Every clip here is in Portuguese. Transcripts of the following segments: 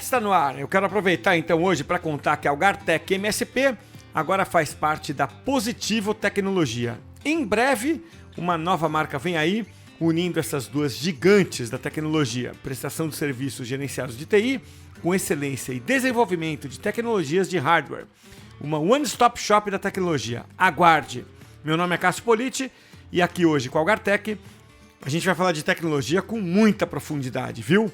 está no ar. Eu quero aproveitar então hoje para contar que a Algartec MSP agora faz parte da Positivo Tecnologia. Em breve, uma nova marca vem aí, unindo essas duas gigantes da tecnologia, prestação de serviços gerenciados de TI, com excelência e desenvolvimento de tecnologias de hardware. Uma one-stop shop da tecnologia. Aguarde! Meu nome é Cássio Politi e aqui hoje com a Algartec a gente vai falar de tecnologia com muita profundidade, viu?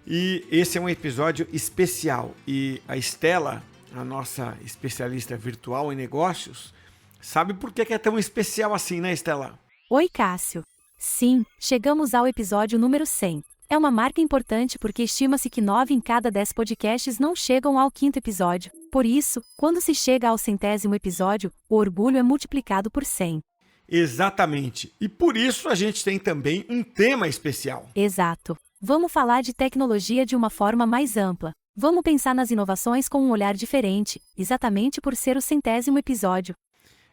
E esse é um episódio especial e a Estela, a nossa especialista virtual em negócios, sabe por que é tão especial assim, né, Estela? Oi, Cássio. Sim, chegamos ao episódio número 100. É uma marca importante porque estima-se que 9 em cada 10 podcasts não chegam ao 5º episódio. Por isso, quando se chega ao 100º episódio, o orgulho é multiplicado por 100. Exatamente. E por isso a gente tem também um tema especial. Exato. Vamos falar de tecnologia de uma forma mais ampla. Vamos pensar nas inovações com um olhar diferente, exatamente por ser o 100º episódio.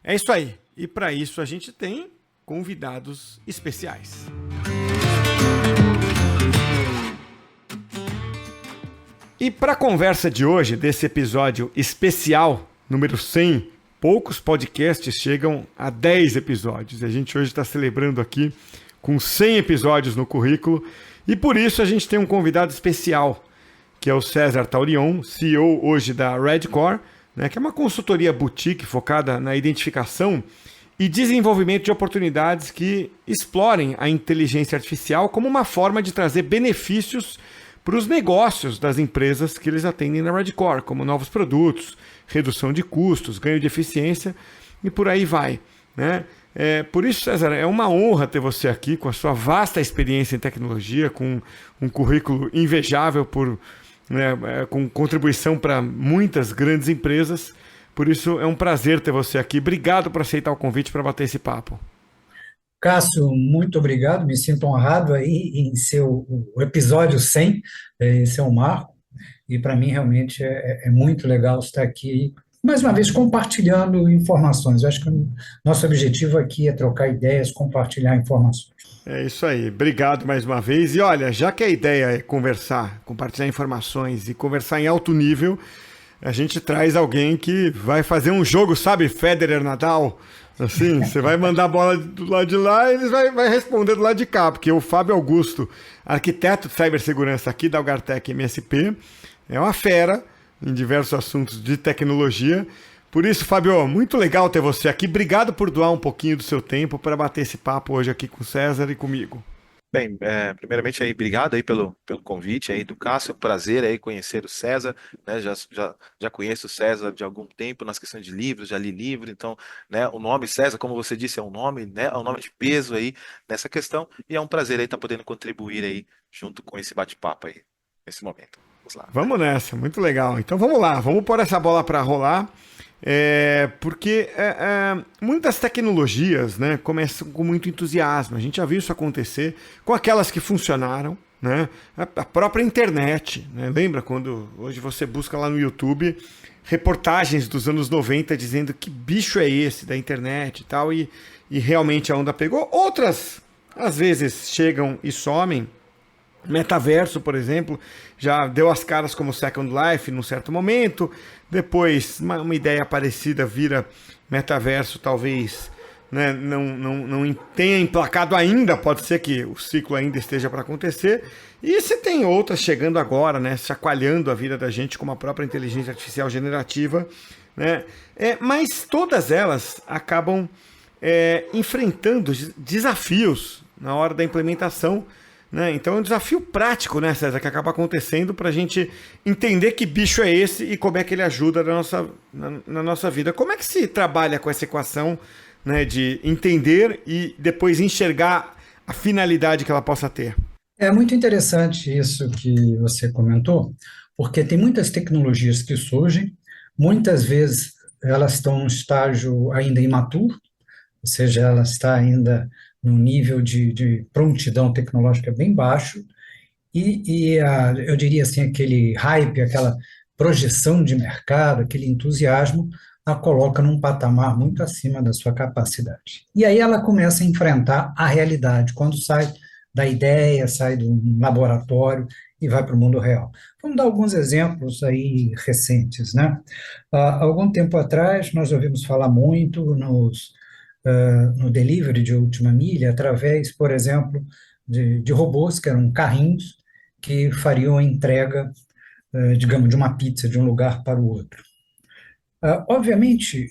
É isso aí. E para isso a gente tem convidados especiais. E para a conversa de hoje, desse episódio especial, número 100, poucos podcasts chegam a 10 episódios. A gente hoje está celebrando aqui com 100 episódios no currículo. E por isso a gente tem um convidado especial, que é o César Taurion, CEO hoje da Redcore, né, que é uma consultoria boutique focada na identificação e desenvolvimento de oportunidades que explorem a inteligência artificial como uma forma de trazer benefícios para os negócios das empresas que eles atendem na Redcore, como novos produtos, redução de custos, ganho de eficiência e por aí vai, né? Por isso, César, é uma honra ter você aqui com a sua vasta experiência em tecnologia, com um currículo invejável, com contribuição para muitas grandes empresas. Por isso, é um prazer ter você aqui. Obrigado por aceitar o convite para bater esse papo. Cássio, muito obrigado. Me sinto honrado aí em ser o episódio 100. Esse é um marco. E para mim, realmente, é muito legal estar aqui mais uma vez, compartilhando informações. Eu acho que o nosso objetivo aqui é trocar ideias, compartilhar informações. É isso aí. Obrigado mais uma vez. E olha, já que a ideia é conversar, compartilhar informações e conversar em alto nível, a gente traz alguém que vai fazer um jogo, sabe? Federer, Nadal. Assim, você vai mandar a bola do lado de lá e eles vai responder do lado de cá, porque o Fábio Augusto, arquiteto de cibersegurança aqui da Algartec MSP, é uma fera em diversos assuntos de tecnologia. Por isso, Fábio, muito legal ter você aqui. Obrigado por doar um pouquinho do seu tempo para bater esse papo hoje aqui com o César e comigo. Bem, primeiramente aí, obrigado aí pelo convite aí do Cássio, prazer aí conhecer o César, né? Já conheço o César de algum tempo nas questões de livros, já li livro, então, né, o nome César, como você disse, é um nome, né, é um nome de peso aí nessa questão, e é um prazer aí estar podendo contribuir aí junto com esse bate-papo aí, nesse momento. Vamos lá. Vamos nessa, muito legal. Então vamos lá, vamos pôr essa bola para rolar. Porque muitas tecnologias, né, começam com muito entusiasmo. A gente já viu isso acontecer com aquelas que funcionaram, né? A própria internet, né? Lembra quando hoje você busca lá no YouTube reportagens dos anos 90 dizendo que bicho é esse da internet e tal, e realmente a onda pegou. Outras, às vezes, chegam e somem. Metaverso, por exemplo, já deu as caras como Second Life num certo momento. Depois, uma ideia parecida vira metaverso, talvez, né, não tenha emplacado ainda. Pode ser que o ciclo ainda esteja para acontecer. E você tem outras chegando agora, né, chacoalhando a vida da gente, como a própria inteligência artificial generativa, né? Mas todas elas acabam enfrentando desafios na hora da implementação. Né? Então é um desafio prático, né, César, que acaba acontecendo para a gente entender que bicho é esse e como é que ele ajuda na nossa vida. Como é que se trabalha com essa equação, né, de entender e depois enxergar a finalidade que ela possa ter? É muito interessante isso que você comentou, porque tem muitas tecnologias que surgem, muitas vezes elas estão num estágio ainda imaturo, ou seja, ela está ainda num nível de prontidão tecnológica bem baixo, eu diria assim, aquele hype, aquela projeção de mercado, aquele entusiasmo, a coloca num patamar muito acima da sua capacidade. E aí ela começa a enfrentar a realidade, quando sai da ideia, sai do laboratório e vai para o mundo real. Vamos dar alguns exemplos aí recentes, né? Há algum tempo atrás, nós ouvimos falar muito no delivery de última milha, através, por exemplo, de robôs, que eram carrinhos, que fariam a entrega, digamos, de uma pizza de um lugar para o outro. Obviamente,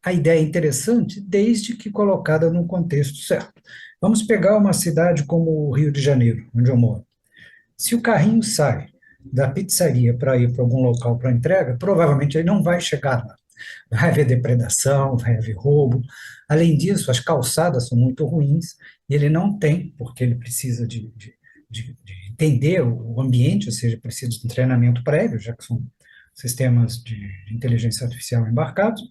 a ideia é interessante desde que colocada num contexto certo. Vamos pegar uma cidade como o Rio de Janeiro, onde eu moro. Se o carrinho sai da pizzaria para ir para algum local para entrega, provavelmente ele não vai chegar lá. Vai haver depredação, vai haver roubo. Além disso, as calçadas são muito ruins e ele não tem, porque ele precisa de entender o ambiente, ou seja, precisa de um treinamento prévio, já que são sistemas de inteligência artificial embarcados,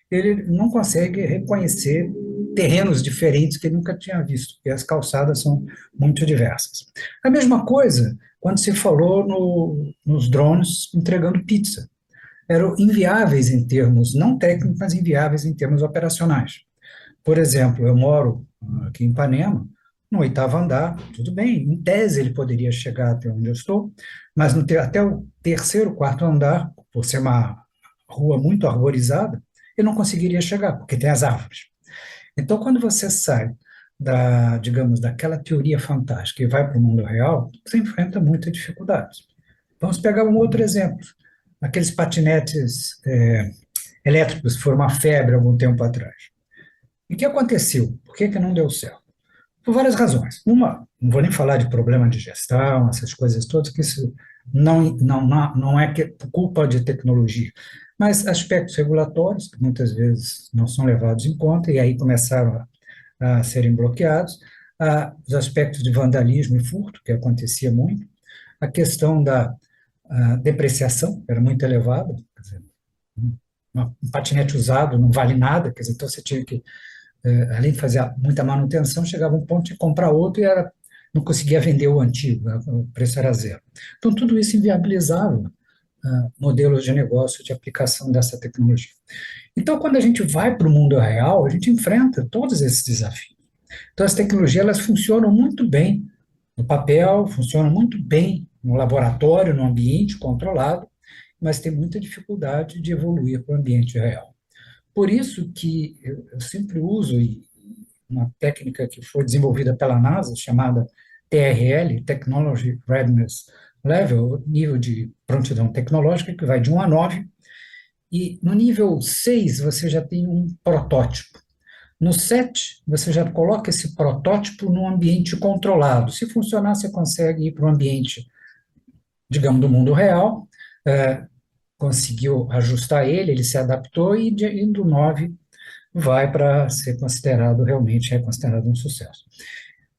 ele não consegue reconhecer terrenos diferentes que ele nunca tinha visto, porque as calçadas são muito diversas. A mesma coisa quando se falou nos drones entregando pizza. Eram inviáveis em termos, não técnicos, mas inviáveis em termos operacionais. Por exemplo, eu moro aqui em Ipanema, no 8º andar, tudo bem, em tese ele poderia chegar até onde eu estou, mas até o 3º, 4º andar, por ser uma rua muito arborizada, ele não conseguiria chegar, porque tem as árvores. Então, quando você sai digamos, daquela teoria fantástica e vai para o mundo real, você enfrenta muitas dificuldades. Vamos pegar um outro exemplo, aqueles patinetes elétricos que foram uma febre há algum tempo atrás. E o que aconteceu? Por que não deu certo? Por várias razões. Uma, não vou nem falar de problema de gestão, essas coisas todas, que isso não é culpa de tecnologia, mas aspectos regulatórios, que muitas vezes não são levados em conta, e aí começaram a serem bloqueados, os aspectos de vandalismo e furto, que acontecia muito, a questão da depreciação, que era muito elevada, quer dizer, um patinete usado não vale nada, quer dizer, então você tinha que, além de fazer muita manutenção, chegava um ponto de comprar outro e não conseguia vender o antigo, o preço era zero. Então, tudo isso inviabilizava modelos de negócio de aplicação dessa tecnologia. Então, quando a gente vai para o mundo real, a gente enfrenta todos esses desafios. Então, as tecnologias, elas funcionam muito bem no papel, funcionam muito bem no laboratório, no ambiente controlado, mas tem muita dificuldade de evoluir para o ambiente real. Por isso que eu sempre uso uma técnica que foi desenvolvida pela NASA, chamada TRL, Technology Readiness Level, nível de prontidão tecnológica, que vai de 1 a 9, e no nível 6 você já tem um protótipo. No 7, você já coloca esse protótipo num ambiente controlado. Se funcionar, você consegue ir para um ambiente, digamos, do mundo real, conseguiu ajustar ele se adaptou, e do 9 vai para ser considerado, realmente é considerado um sucesso.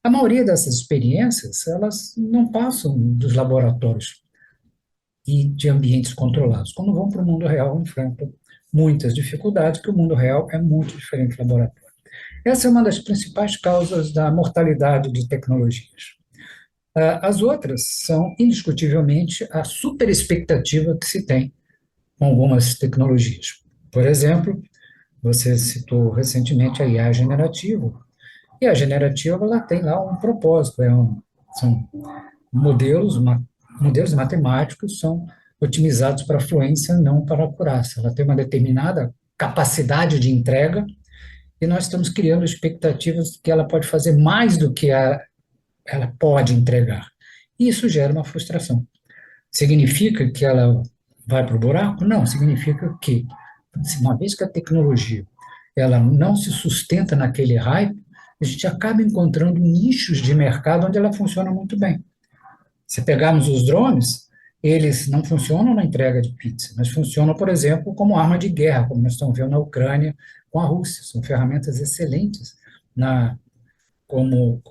A maioria dessas experiências, elas não passam dos laboratórios e de ambientes controlados. Quando vão para o mundo real, enfrentam muitas dificuldades, porque o mundo real é muito diferente do laboratório. Essa é uma das principais causas da mortalidade de tecnologias. As outras são, indiscutivelmente, a superexpectativa que se tem com algumas tecnologias. Por exemplo, você citou recentemente a IA generativa, e a generativa ela tem lá um propósito, são modelos matemáticos, são otimizados para fluência, não para acurácia. Ela tem uma determinada capacidade de entrega, e nós estamos criando expectativas de que ela pode fazer mais do que ela pode entregar. E isso gera uma frustração. Significa que ela vai para o buraco? Não, significa que, uma vez que a tecnologia ela não se sustenta naquele hype, a gente acaba encontrando nichos de mercado onde ela funciona muito bem. Se pegarmos os drones, eles não funcionam na entrega de pizza, mas funcionam, por exemplo, como arma de guerra, como nós estamos vendo na Ucrânia com a Rússia. São ferramentas excelentes como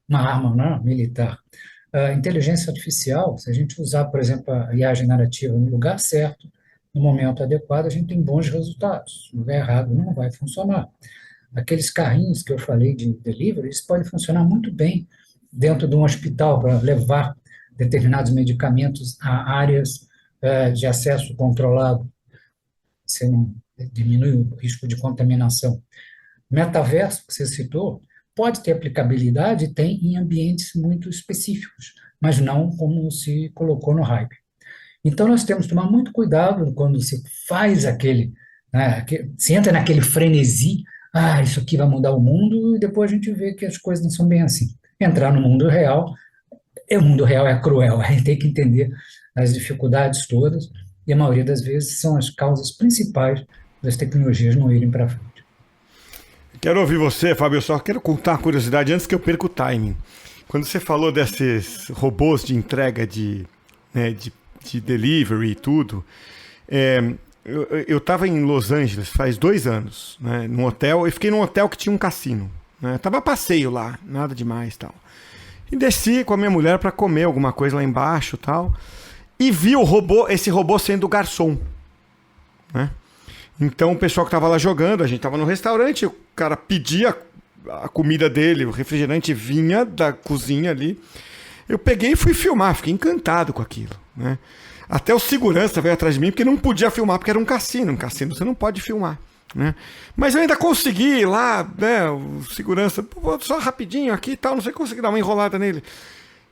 uma arma, né, militar. A inteligência artificial, se a gente usar, por exemplo, a IA generativa no lugar certo, no momento adequado, a gente tem bons resultados. No lugar errado não vai funcionar. Aqueles carrinhos que eu falei de delivery, eles podem funcionar muito bem dentro de um hospital para levar determinados medicamentos a áreas de acesso controlado. Você não diminui o risco de contaminação. Metaverso, que você citou, pode ter aplicabilidade, tem em ambientes muito específicos, mas não como se colocou no hype. Então, nós temos que tomar muito cuidado quando se faz aquele, né, se entra naquele frenesi, isso aqui vai mudar o mundo, e depois a gente vê que as coisas não são bem assim. Entrar no mundo real, e o mundo real é cruel, a gente tem que entender as dificuldades todas, e a maioria das vezes são as causas principais das tecnologias não irem para frente. Quero ouvir você, Fábio, eu só quero contar uma curiosidade antes que eu perca o timing. Quando você falou desses robôs de entrega né, de delivery e tudo, eu estava em Los Angeles faz 2 anos, né, num hotel, eu fiquei num hotel que tinha um cassino, né, tava a passeio lá, nada demais e tal. E desci com a minha mulher para comer alguma coisa lá embaixo e tal, e vi esse robô sendo garçom, né? Então o pessoal que estava lá jogando, a gente estava no restaurante, o cara pedia a comida dele, o refrigerante vinha da cozinha ali. Eu peguei e fui filmar, fiquei encantado com aquilo, né? Até o segurança veio atrás de mim porque não podia filmar, porque era um cassino. Um cassino você não pode filmar, né? Mas eu ainda consegui lá, né? O segurança, só rapidinho aqui e tal, não sei, consegui dar uma enrolada nele.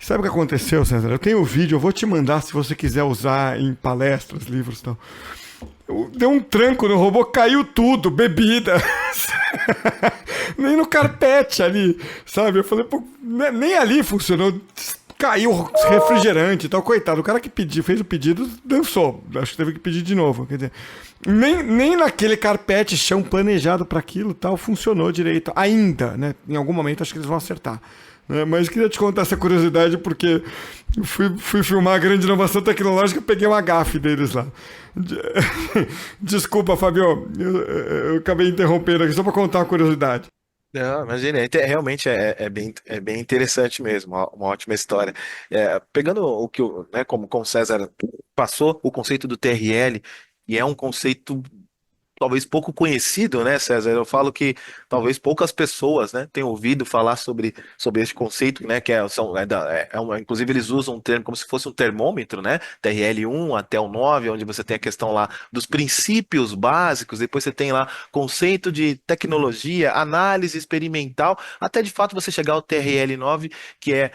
Sabe o que aconteceu, César? Eu tenho o vídeo, eu vou te mandar se você quiser usar em palestras, livros e tal. Deu um tranco no robô, caiu tudo, bebida. Nem no carpete ali, sabe? Eu falei, pô, nem ali funcionou. Caiu refrigerante e tal. Coitado, o cara que fez o pedido, dançou. Acho que teve que pedir de novo. Quer dizer, nem naquele carpete, chão planejado para aquilo tal, funcionou direito. Ainda, né? Em algum momento acho que eles vão acertar. Mas queria te contar essa curiosidade porque eu fui filmar a grande inovação tecnológica e peguei uma gafe deles lá. Desculpa, Fabio, eu acabei interrompendo aqui só para contar uma curiosidade. Não, imagina, realmente é bem interessante mesmo, uma ótima história. Pegando o que, né, como o César passou, o conceito do TRL, e é um conceito talvez pouco conhecido, né, César? Eu falo que talvez poucas pessoas, né, tenham ouvido falar sobre esse conceito, né, que inclusive eles usam um termo como se fosse um termômetro, né, TRL1 até o 9, onde você tem a questão lá dos princípios básicos, depois você tem lá conceito de tecnologia, análise experimental, até de fato você chegar ao TRL9, que é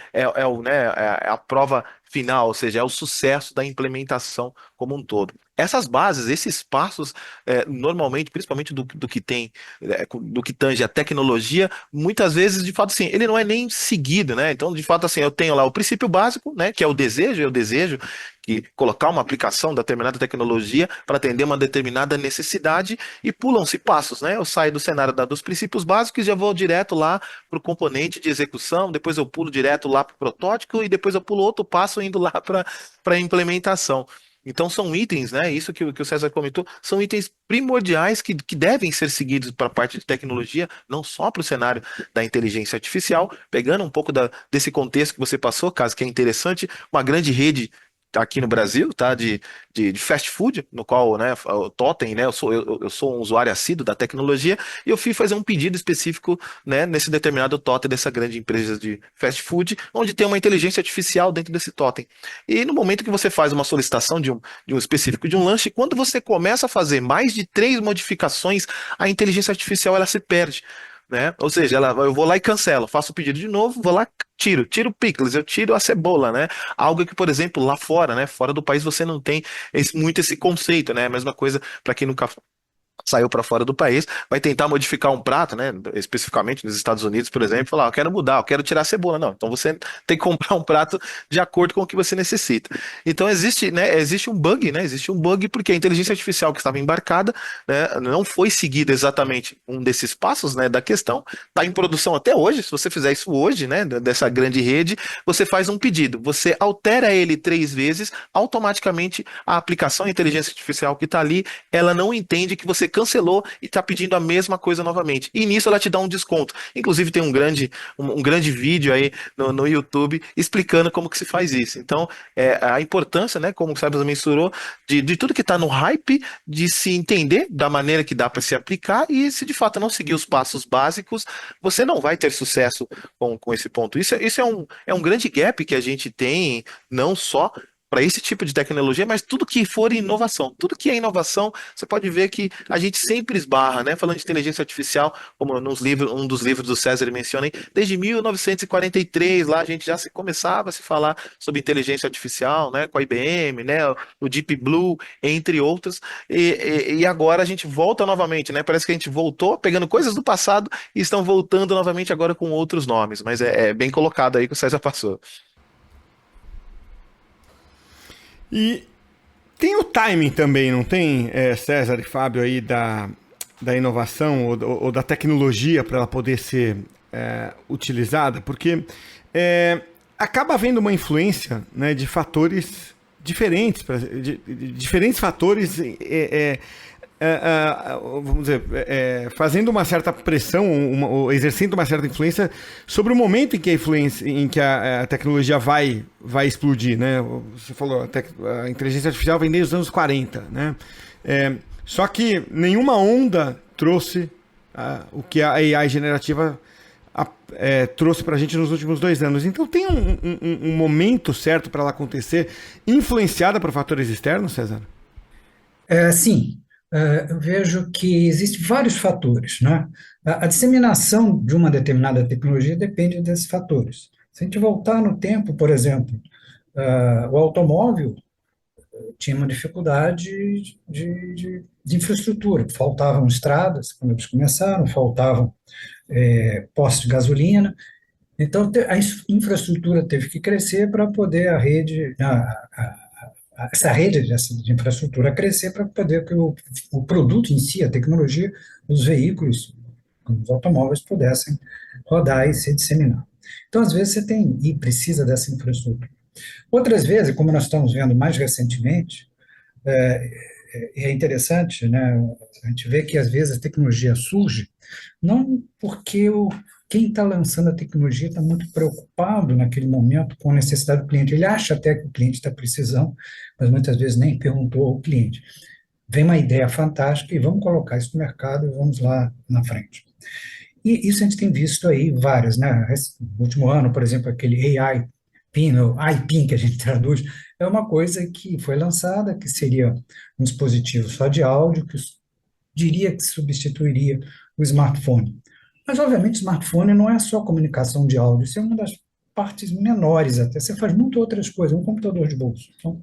a prova final, ou seja, é o sucesso da implementação como um todo. Essas bases, esses passos, normalmente, principalmente do que tem, do que tange a tecnologia, muitas vezes, de fato, assim, ele não é nem seguido, né? Então, de fato, assim, eu tenho lá o princípio básico, né? Que é o desejo, eu desejo que colocar uma aplicação de determinada tecnologia para atender uma determinada necessidade e pulam-se passos, né? Eu saio do cenário dos princípios básicos e já vou direto lá para o componente de execução, depois eu pulo direto lá para o protótipo e depois eu pulo outro passo indo lá para a implementação. Então são itens, né? Isso que o César comentou, são itens primordiais que devem ser seguidos para a parte de tecnologia, não só para o cenário da inteligência artificial, pegando um pouco desse contexto que você passou, caso que é interessante, uma grande rede aqui no Brasil, tá? De fast food, no qual, né, o Totem, né? Eu sou um usuário assíduo da tecnologia e eu fui fazer um pedido específico, né, nesse determinado Totem dessa grande empresa de fast food, onde tem uma inteligência artificial dentro desse Totem. E no momento que você faz uma solicitação de um específico de um lanche, quando você começa a fazer mais de 3 modificações, a inteligência artificial ela se perde. Né? Ou seja, eu vou lá e cancelo, faço o pedido de novo, vou lá, tiro o pickles, eu tiro a cebola, né? Algo que, por exemplo, lá fora, né? Fora do país você não tem muito esse conceito, né? A mesma coisa para quem nunca saiu para fora do país, vai tentar modificar um prato, né? Especificamente nos Estados Unidos, por exemplo, falar, eu quero mudar, eu quero tirar a cebola. Não, então você tem que comprar um prato de acordo com o que você necessita. Então existe um bug, né? Existe um bug porque a inteligência artificial que estava embarcada, né, não foi seguida exatamente um desses passos, né, da questão, está em produção até hoje. Se você fizer isso hoje, né, dessa grande rede, você faz um pedido, você altera ele 3 vezes, automaticamente a aplicação de inteligência artificial que está ali, ela não entende que você cancelou e está pedindo a mesma coisa novamente. E nisso ela te dá um desconto. Inclusive tem um grande vídeo aí no YouTube explicando como que se faz isso. Então, a importância, né, como o Sábio mensurou, de tudo que está no hype, de se entender da maneira que dá para se aplicar e se de fato não seguir os passos básicos, você não vai ter sucesso com esse ponto. Isso é um grande gap que a gente tem, não só para esse tipo de tecnologia, mas tudo que for inovação, tudo que é inovação, você pode ver que a gente sempre esbarra, né? Falando de inteligência artificial, como um dos livros do César ele menciona, aí, desde 1943, lá a gente já começava a se falar sobre inteligência artificial, né? Com a IBM, né? O Deep Blue, entre outros, e agora a gente volta novamente, né? Parece que a gente voltou pegando coisas do passado e estão voltando novamente agora com outros nomes, mas é bem colocado aí que o César passou. E tem o timing também, não tem, César e Fábio, aí da inovação ou da tecnologia para ela poder ser utilizada? Porque acaba havendo uma influência, né, de fatores diferentes, de diferentes fatores, vamos dizer, fazendo uma certa pressão, ou exercendo uma certa influência sobre o momento em que a tecnologia vai explodir, né? Você falou, a inteligência artificial vem desde os anos 40, né? Só que nenhuma onda trouxe o que a AI generativa trouxe para a gente nos últimos 2 anos. Então tem um momento certo para ela acontecer, influenciada por fatores externos, César? Sim, eu vejo que existem vários fatores, né? A disseminação de uma determinada tecnologia depende desses fatores. Se a gente voltar no tempo, por exemplo, o automóvel tinha uma dificuldade de infraestrutura, faltavam estradas quando eles começaram, faltavam postos de gasolina, então a infraestrutura teve que crescer para poder essa rede de infraestrutura crescer para poder que o produto em si, a tecnologia, os veículos, os automóveis pudessem rodar e se disseminar. Então, às vezes, você tem e precisa dessa infraestrutura. Outras vezes, como nós estamos vendo mais recentemente, é interessante, né? A gente vê que às vezes a tecnologia surge não porque quem está lançando a tecnologia está muito preocupado naquele momento com a necessidade do cliente. Ele acha até que o cliente está precisando, mas muitas vezes nem perguntou ao cliente. Vem uma ideia fantástica e vamos colocar isso no mercado e vamos lá na frente. E isso a gente tem visto aí várias, né? No último ano, por exemplo, aquele AI PIN, ou iPIN que a gente traduz, é uma coisa que foi lançada, que seria um dispositivo só de áudio, que diria que substituiria o smartphone. Mas, obviamente, o smartphone não é só comunicação de áudio, isso é uma das partes menores até. Você faz muitas outras coisas, um computador de bolso. Então,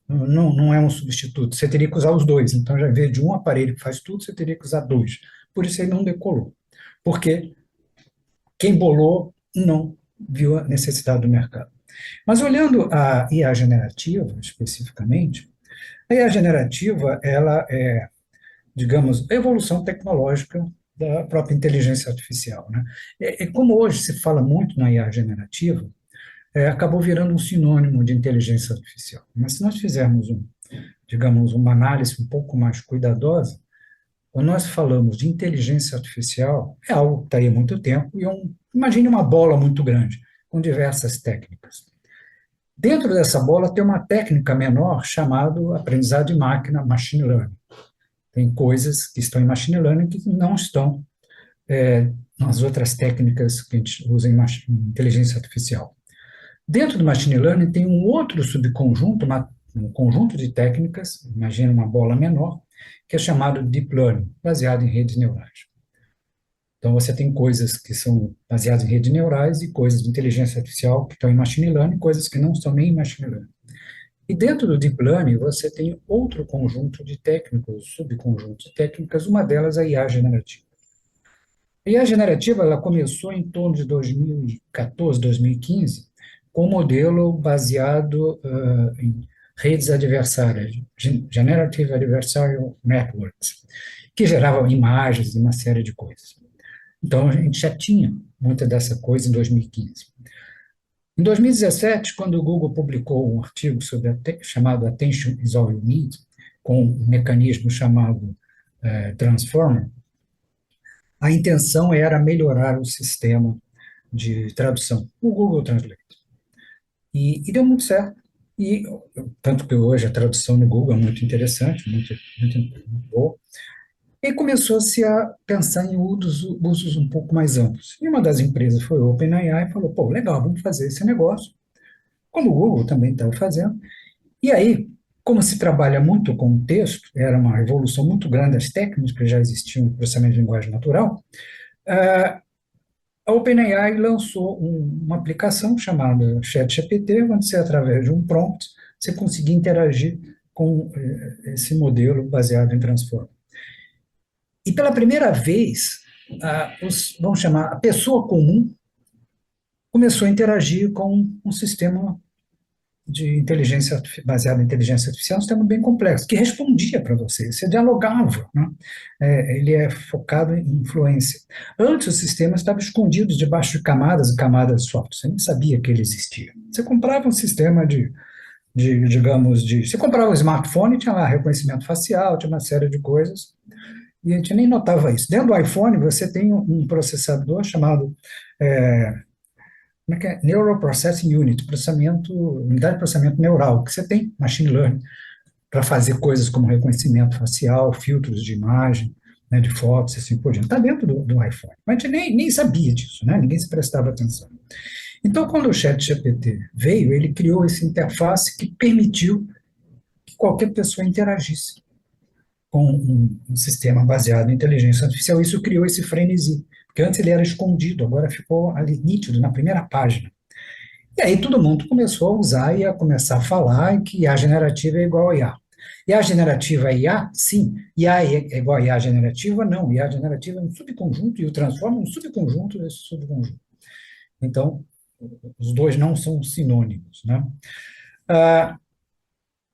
não é um substituto. Você teria que usar os dois. Então, já veio de um aparelho que faz tudo, você teria que usar dois. Por isso ele não decolou. Porque quem bolou não viu a necessidade do mercado. Mas olhando a IA generativa, especificamente, a IA generativa, ela digamos, a evolução tecnológica da própria inteligência artificial, né? Como hoje se fala muito na IA generativa, acabou virando um sinônimo de inteligência artificial. Mas se nós fizermos, digamos, uma análise um pouco mais cuidadosa, quando nós falamos de inteligência artificial, é algo que está aí há muito tempo, e imagine uma bola muito grande, com diversas técnicas. Dentro dessa bola tem uma técnica menor chamada aprendizado de máquina, machine learning. Tem coisas que estão em machine learning que não estão nas outras técnicas que a gente usa em inteligência artificial. Dentro do machine learning tem um outro subconjunto, um conjunto de técnicas, imagina uma bola menor, que é chamado deep learning, baseado em redes neurais. Então, você tem coisas que são baseadas em redes neurais e coisas de inteligência artificial que estão em machine learning, coisas que não estão nem em machine learning. E dentro do deep learning, você tem outro conjunto de técnicas, subconjuntos de técnicas, uma delas é a IA generativa. A IA generativa, ela começou em torno de 2014, 2015, com um modelo baseado em redes adversárias, Generative Adversarial Networks, que geravam imagens e uma série de coisas. Então, a gente já tinha muita dessa coisa em 2015. Em 2017, quando o Google publicou um artigo chamado Attention is All You Need, com um mecanismo chamado Transformer, a intenção era melhorar o sistema de tradução, o Google Translate. E deu muito certo. E, tanto que hoje a tradução no Google é muito interessante, muito boa. E começou-se a pensar em usos um pouco mais amplos. E uma das empresas foi o OpenAI e falou, pô, legal, vamos fazer esse negócio, como o Google também estava fazendo, E aí, como se trabalha muito com o texto, era uma evolução muito grande das técnicas que já existiam no processamento de linguagem natural, a OpenAI lançou uma aplicação chamada ChatGPT, onde você, através de um prompt, você conseguia interagir com esse modelo baseado em Transformer. E pela primeira vez, vamos chamar, a pessoa comum começou a interagir com um sistema de inteligência baseado em inteligência artificial, um sistema bem complexo, que respondia para você dialogava, né? Ele é focado em influência. Antes, os sistemas estavam escondidos debaixo de camadas e camadas de software, você nem sabia que ele existia. Você comprava um sistema você comprava um smartphone, tinha lá reconhecimento facial, tinha uma série de coisas, e a gente nem notava isso. Dentro do iPhone, você tem um processador chamado como é que é? Neural Processing Unit, unidade de processamento neural, que você tem machine learning para fazer coisas como reconhecimento facial, filtros de imagem, né, de fotos, assim por diante. Está dentro do iPhone. Mas a gente nem sabia disso, né? Ninguém se prestava atenção. Então, quando o ChatGPT veio, ele criou essa interface que permitiu que qualquer pessoa interagisse com um sistema baseado em inteligência artificial. Isso criou esse frenesi, porque antes ele era escondido, agora ficou ali nítido, na primeira página. E aí todo mundo começou a usar e a começar a falar que IA generativa é igual a IA. IA generativa é IA? Sim. IA é igual a IA generativa? Não. IA generativa é um subconjunto e o transforma um subconjunto desse subconjunto. Então, os dois não são sinônimos, né?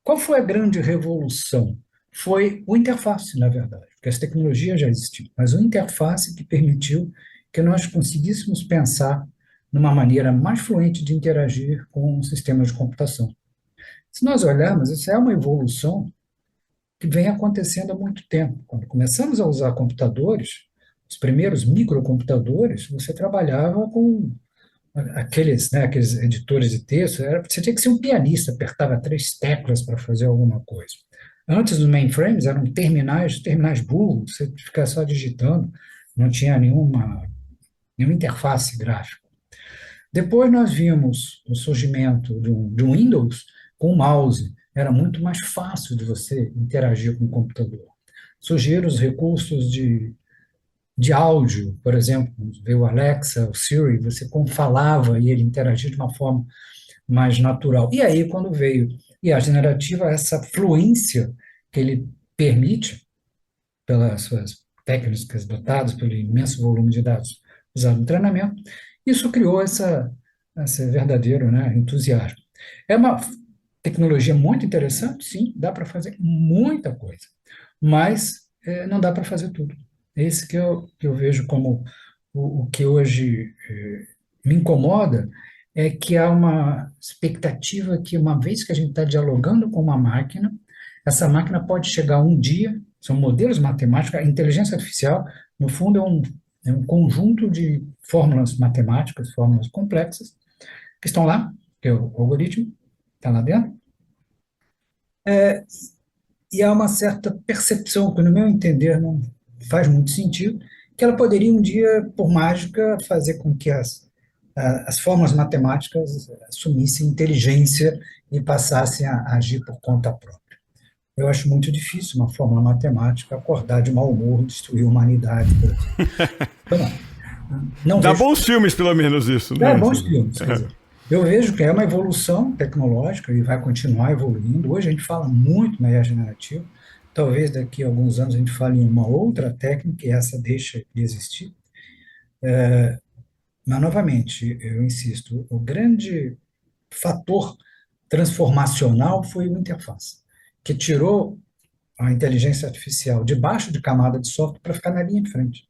Qual foi a grande revolução? Foi o interface, na verdade, porque as tecnologias já existiam, mas o interface que permitiu que nós conseguíssemos pensar numa maneira mais fluente de interagir com o sistema de computação. Se nós olharmos, isso é uma evolução que vem acontecendo há muito tempo. Quando começamos a usar computadores, os primeiros microcomputadores, você trabalhava com aqueles editores de texto, você tinha que ser um pianista, apertava 3 teclas para fazer alguma coisa. Antes dos mainframes eram terminais burros, você ficava só digitando, não tinha nenhuma interface gráfica. Depois nós vimos o surgimento de um Windows com o mouse, era muito mais fácil de você interagir com o computador. Surgiram os recursos de áudio, por exemplo, veio o Alexa, o Siri, você falava e ele interagia de uma forma mais natural. E aí, quando veio IA generativa, essa fluência que ele permite, pelas suas técnicas dotadas, pelo imenso volume de dados usado no treinamento, isso criou esse verdadeiro, né, entusiasmo. É uma tecnologia muito interessante, sim, dá para fazer muita coisa, mas não dá para fazer tudo. Esse que eu vejo como o que hoje me incomoda é que há uma expectativa que, uma vez que a gente está dialogando com uma máquina, essa máquina pode chegar um dia, são modelos matemáticos, a inteligência artificial, no fundo, é um conjunto de fórmulas matemáticas, fórmulas complexas, que estão lá, que é o algoritmo, está lá dentro, e há uma certa percepção, que no meu entender não faz muito sentido, que ela poderia um dia, por mágica, fazer com que as fórmulas matemáticas assumissem inteligência e passassem a agir por conta própria. Eu acho muito difícil uma fórmula matemática acordar de mau humor e destruir a humanidade, por exemplo. Então, não Dá vejo... bons filmes, pelo menos, isso. Né? Bons filmes, quer dizer. Eu vejo que é uma evolução tecnológica e vai continuar evoluindo. Hoje a gente fala muito na IA generativa. Talvez daqui a alguns anos a gente fale em uma outra técnica e essa deixa de existir. Mas, novamente, eu insisto, o grande fator transformacional foi o interface, que tirou a inteligência artificial debaixo de camada de software para ficar na linha de frente,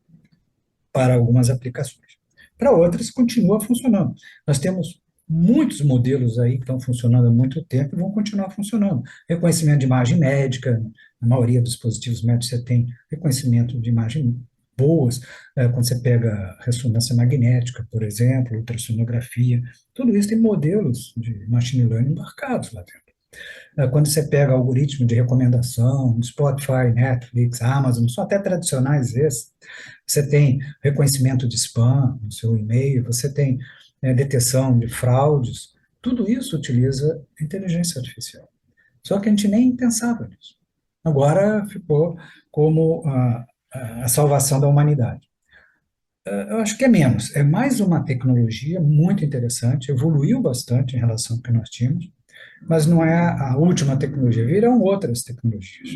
para algumas aplicações. Para outras, continua funcionando. Nós temos muitos modelos aí que estão funcionando há muito tempo e vão continuar funcionando. Reconhecimento de imagem médica, na maioria dos dispositivos médicos você tem reconhecimento de imagem boas, quando você pega ressonância magnética, por exemplo, ultrassonografia, tudo isso tem modelos de machine learning embarcados lá dentro. Quando você pega algoritmo de recomendação, Spotify, Netflix, Amazon, são até tradicionais esses, você tem reconhecimento de spam no seu e-mail, você tem detecção de fraudes, tudo isso utiliza inteligência artificial. Só que a gente nem pensava nisso. Agora ficou como a salvação da humanidade. Eu acho que é menos, é mais uma tecnologia muito interessante, evoluiu bastante em relação ao que nós tínhamos, mas não é a última tecnologia, virão outras tecnologias.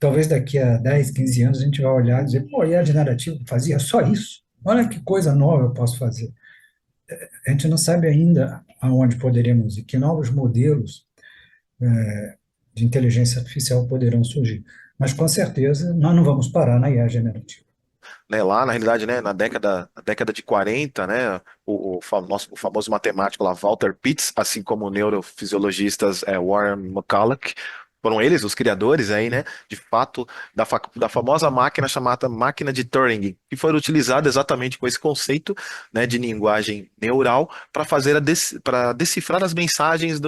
Talvez daqui a 10, 15 anos a gente vai olhar e dizer, pô, e a generativa fazia só isso? Olha que coisa nova eu posso fazer. A gente não sabe ainda aonde poderemos ir, que novos modelos de inteligência artificial poderão surgir. Mas com certeza nós não vamos parar na IA generativa. Né, lá, na realidade, né, na década de 40, né, o famoso matemático lá, Walter Pitts, assim como o neurofisiologistas Warren McCulloch, foram eles os criadores aí, né, de fato, da famosa máquina chamada máquina de Turing, que foi utilizada exatamente com esse conceito, né, de linguagem neural para fazer para decifrar as mensagens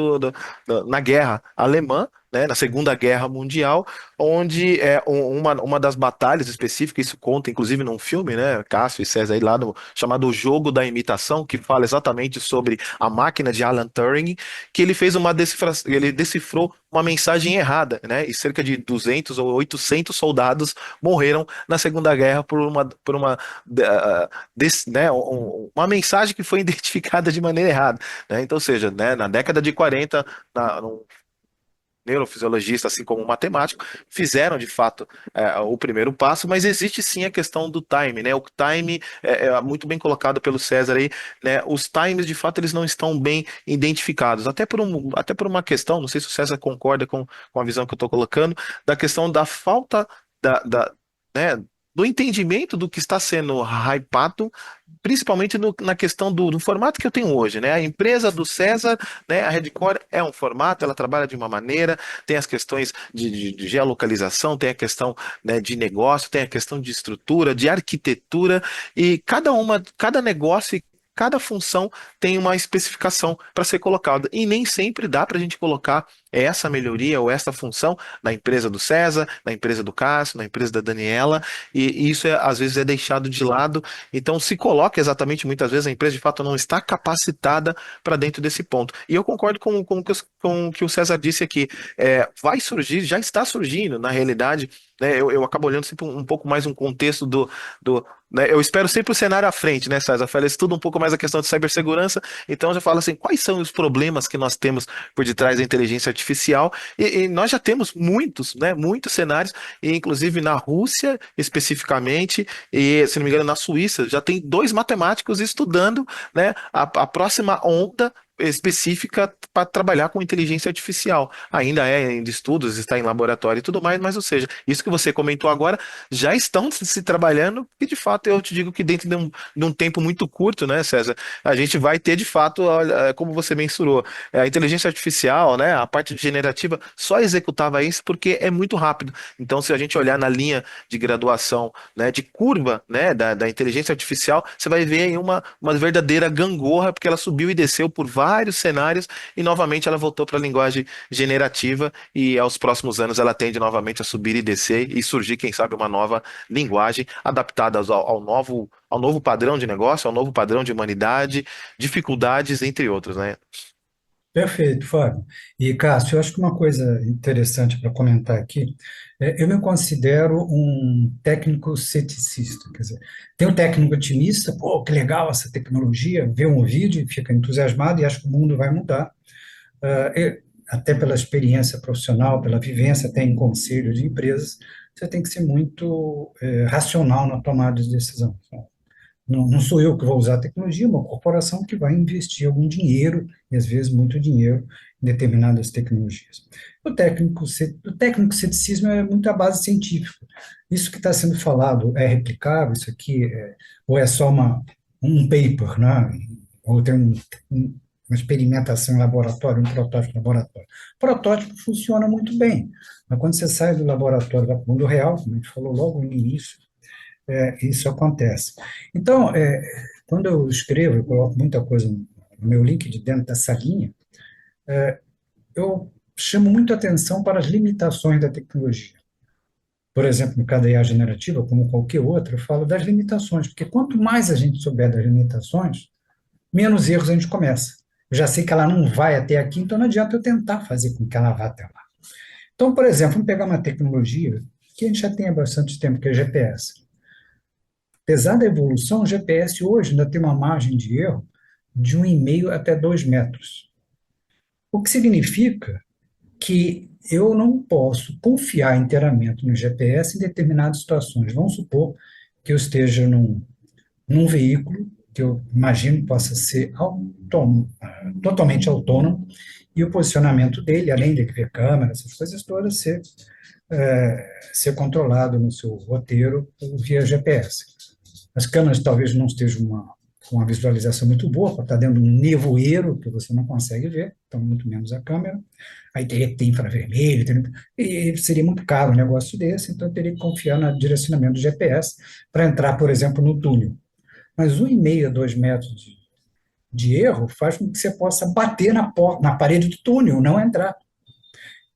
na guerra alemã, né, na Segunda Guerra Mundial, onde uma das batalhas específicas, isso conta inclusive num filme, né, Cássio e César aí lá chamado O Jogo da Imitação, que fala exatamente sobre a máquina de Alan Turing, que ele fez ele decifrou uma mensagem errada, né, e cerca de 200 ou 800 soldados morreram na Segunda Guerra né, uma mensagem que foi identificada de maneira errada, né, então, ou seja, né, na década de 40, neurofisiologista, assim como um matemático, fizeram de fato o primeiro passo, mas existe sim a questão do time, né? O time é muito bem colocado pelo César aí, né? Os times de fato eles não estão bem identificados, até por uma questão, não sei se o César concorda com a visão que eu estou colocando, da questão da falta né, do entendimento do que está sendo hypado, principalmente na questão do formato que eu tenho hoje, né? A empresa do César, né? A Redcore é um formato, ela trabalha de uma maneira, tem as questões de geolocalização, tem a questão, né, de negócio, tem a questão de estrutura, de arquitetura, e cada negócio e cada função tem uma especificação para ser colocada. E nem sempre dá para a gente colocar essa melhoria ou essa função na empresa do César, na empresa do Cássio, na empresa da Daniela, e isso às vezes é deixado de lado. Então se coloca exatamente, muitas vezes, a empresa de fato não está capacitada para dentro desse ponto. E eu concordo com o que o César disse aqui. Vai surgir, já está surgindo, na realidade, né, eu acabo olhando sempre um pouco mais um contexto né, eu espero sempre o cenário à frente, né, César? Eu estudo um pouco mais a questão de cibersegurança, então eu já falo assim, quais são os problemas que nós temos por detrás da inteligência artificial? E nós já temos muitos, né, muitos cenários, e inclusive na Rússia, especificamente, e se não me engano, na Suíça, já tem 2 matemáticos estudando, né, a próxima onda específica para trabalhar com inteligência artificial. Ainda em estudos, está em laboratório e tudo mais, mas, ou seja, isso que você comentou agora, já estão se trabalhando, e de fato eu te digo que dentro de um tempo muito curto, né, César, a gente vai ter de fato, olha, como você mensurou, a inteligência artificial, né, a parte generativa, só executava isso porque é muito rápido. Então, se a gente olhar na linha de graduação, né, de curva, né, da inteligência artificial, você vai ver aí uma verdadeira gangorra, porque ela subiu e desceu por vários cenários e novamente ela voltou para a linguagem generativa e aos próximos anos ela tende novamente a subir e descer e surgir, quem sabe, uma nova linguagem adaptada ao novo padrão de negócio, ao novo padrão de humanidade, dificuldades, entre outros, né? Perfeito, Fábio. E, Cássio, eu acho que uma coisa interessante para comentar aqui, eu me considero um técnico ceticista, quer dizer, tem um técnico otimista, pô, que legal essa tecnologia, vê um vídeo e fica entusiasmado e acha que o mundo vai mudar. Até pela experiência profissional, pela vivência, até em conselhos de empresas, você tem que ser muito racional na tomada de decisão. Não sou eu que vou usar a tecnologia, é uma corporação que vai investir algum dinheiro, e às vezes muito dinheiro, em determinadas tecnologias. O técnico ceticismo é muito a base científica. Isso que está sendo falado é replicável, isso aqui ou é só um paper, né? Ou tem uma experimentação em laboratório, um protótipo em laboratório. O protótipo funciona muito bem, mas quando você sai do laboratório e vai para o mundo real, como a gente falou logo no início, isso acontece. Então, quando eu escrevo, eu coloco muita coisa no meu link de dentro dessa linha, eu chamo muito atenção para as limitações da tecnologia. Por exemplo, no caso da IA generativa, como qualquer outra, eu falo das limitações, porque quanto mais a gente souber das limitações, menos erros a gente começa. Eu já sei que ela não vai até aqui, então não adianta eu tentar fazer com que ela vá até lá. Então, por exemplo, vamos pegar uma tecnologia que a gente já tem há bastante tempo, que é GPS. Apesar da evolução, o GPS hoje ainda tem uma margem de erro de 1,5 até 2 metros. O que significa que eu não posso confiar inteiramente no GPS em determinadas situações. Vamos supor que eu esteja num veículo que eu imagino possa ser totalmente autônomo, e o posicionamento dele, além de ver câmeras, essas coisas todas, ser controlado no seu roteiro via GPS. As câmeras talvez não estejam com uma visualização muito boa, porque está dentro de um nevoeiro que você não consegue ver, então muito menos a câmera. Aí teria que ter infravermelho, e seria muito caro um negócio desse, então eu teria que confiar no direcionamento do GPS para entrar, por exemplo, no túnel. Mas 1,5 a 2 metros de erro faz com que você possa bater na parede do túnel, não entrar.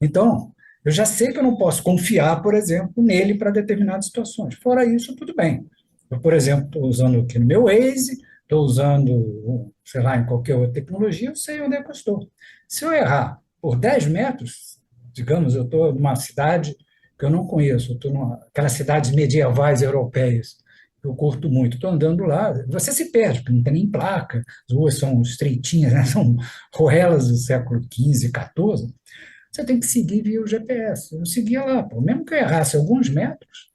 Então, eu já sei que eu não posso confiar, por exemplo, nele para determinadas situações. Fora isso, tudo bem. Eu, por exemplo, estou usando aqui no meu Waze, estou usando, sei lá, em qualquer outra tecnologia, eu sei onde é que eu estou. Se eu errar por 10 metros, digamos, eu estou numa cidade que eu não conheço, eu estou naquelas cidades medievais europeias, que eu curto muito, estou andando lá, você se perde, porque não tem nem placa, as ruas são estreitinhas, né? São ruelas do século XV, XIV, você tem que seguir via o GPS. Eu seguia lá, pô. Mesmo que eu errasse alguns metros,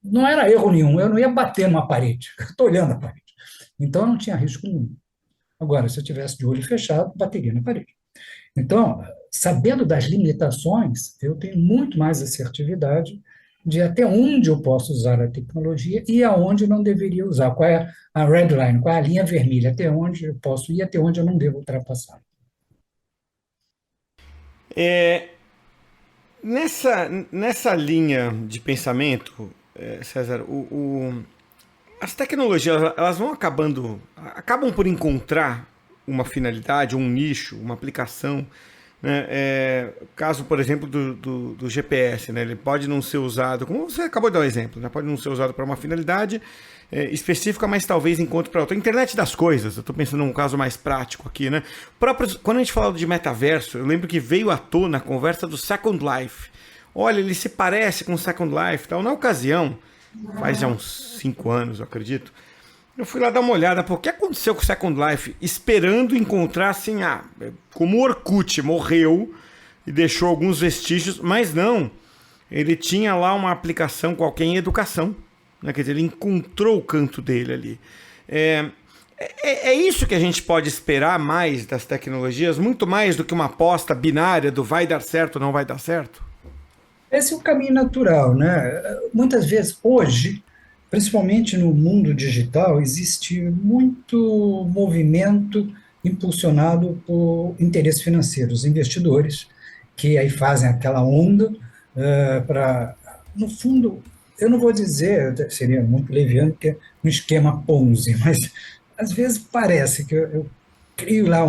não era erro nenhum, eu não ia bater numa parede, eu estou olhando a parede. Então, não tinha risco nenhum. Agora, se eu tivesse de olho fechado, bateria na parede. Então, sabendo das limitações, eu tenho muito mais assertividade de até onde eu posso usar a tecnologia e aonde eu não deveria usar. Qual é a red line, qual é a linha vermelha, até onde eu posso ir e até onde eu não devo ultrapassar. É, nessa linha de pensamento, César, as tecnologias elas acabam por encontrar uma finalidade, um nicho, uma aplicação, né? Caso, por exemplo, do GPS, né? Ele pode não ser usado, como você acabou de dar um exemplo, né? Pode não ser usado para uma finalidade específica, mas talvez encontre para outra. Internet das coisas, eu estou pensando num caso mais prático aqui, né? Quando a gente fala de metaverso, eu lembro que veio à tona a conversa do Second Life. Olha, ele se parece com o Second Life, tal. Na ocasião, faz já uns 5 anos, eu acredito, eu fui lá dar uma olhada, pô, o que aconteceu com o Second Life, esperando encontrar assim, como o Orkut morreu e deixou alguns vestígios, mas não, ele tinha lá uma aplicação qualquer em educação, né? Quer dizer, ele encontrou o canto dele ali. É isso que a gente pode esperar mais das tecnologias, muito mais do que uma aposta binária do vai dar certo ou não vai dar certo? Esse é o caminho natural, né? Muitas vezes, hoje, principalmente no mundo digital, existe muito movimento impulsionado por interesses financeiros, investidores, que aí fazem aquela onda para, no fundo, eu não vou dizer, seria muito leviano, que é um esquema Ponzi, mas às vezes parece que eu crio lá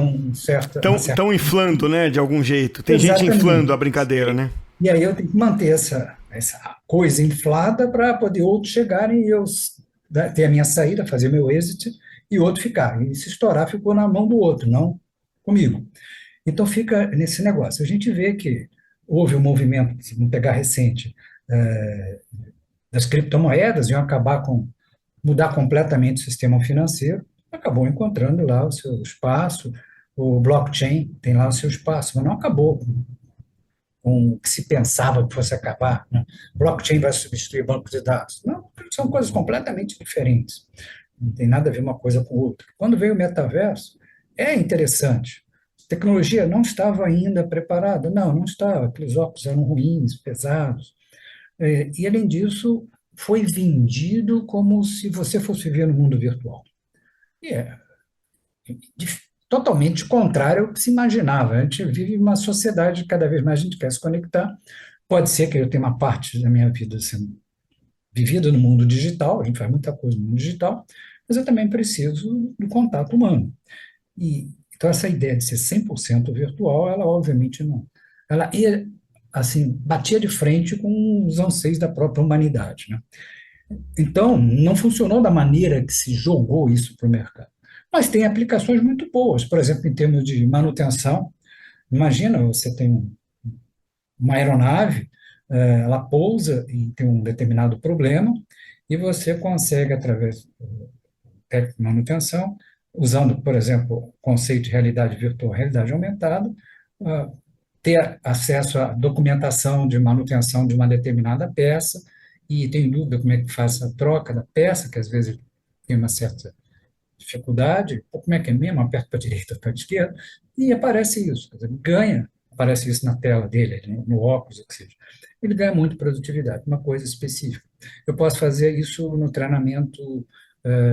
Estão inflando, né, de algum jeito. Tem gente Exatamente. inflando a brincadeira, né? E aí eu tenho que manter essa coisa inflada para poder outros chegarem e eu ter a minha saída, fazer meu exit e outro ficar. E se estourar, ficou na mão do outro, não comigo. Então fica nesse negócio. A gente vê que houve um movimento, se vamos pegar recente, das criptomoedas, iam mudar completamente o sistema financeiro, acabou encontrando lá o seu espaço, o blockchain tem lá o seu espaço, mas não acabou com o que se pensava que fosse acabar, né? Blockchain vai substituir banco de dados. Não, são coisas completamente diferentes. Não tem nada a ver uma coisa com outra. Quando veio o metaverso, é interessante. A tecnologia não estava ainda preparada. Não estava. Aqueles óculos eram ruins, pesados. E, além disso, foi vendido como se você fosse viver no mundo virtual. E é totalmente contrário ao que se imaginava. A gente vive uma sociedade, cada vez mais a gente quer se conectar. Pode ser que eu tenha uma parte da minha vida sendo vivida no mundo digital, a gente faz muita coisa no mundo digital, mas eu também preciso do contato humano. Então, essa ideia de ser 100% virtual, ela obviamente não. Ela ia, assim, batia de frente com os anseios da própria humanidade, né? Então, não funcionou da maneira que se jogou isso para o mercado. Mas tem aplicações muito boas, por exemplo, em termos de manutenção. Imagina, você tem uma aeronave, ela pousa e tem um determinado problema, e você consegue, através técnica de manutenção, usando, por exemplo, o conceito de realidade virtual, realidade aumentada, ah, ter acesso à documentação de manutenção de uma determinada peça, e tem dúvida como é que faz a troca da peça, que às vezes tem uma certa dificuldade, ou como é que é mesmo, aperta para a direita, para a esquerda, e aparece isso, quer dizer, ganha, aparece isso na tela dele, no óculos, o que seja. Ele ganha muito produtividade, uma coisa específica. Eu posso fazer isso no treinamento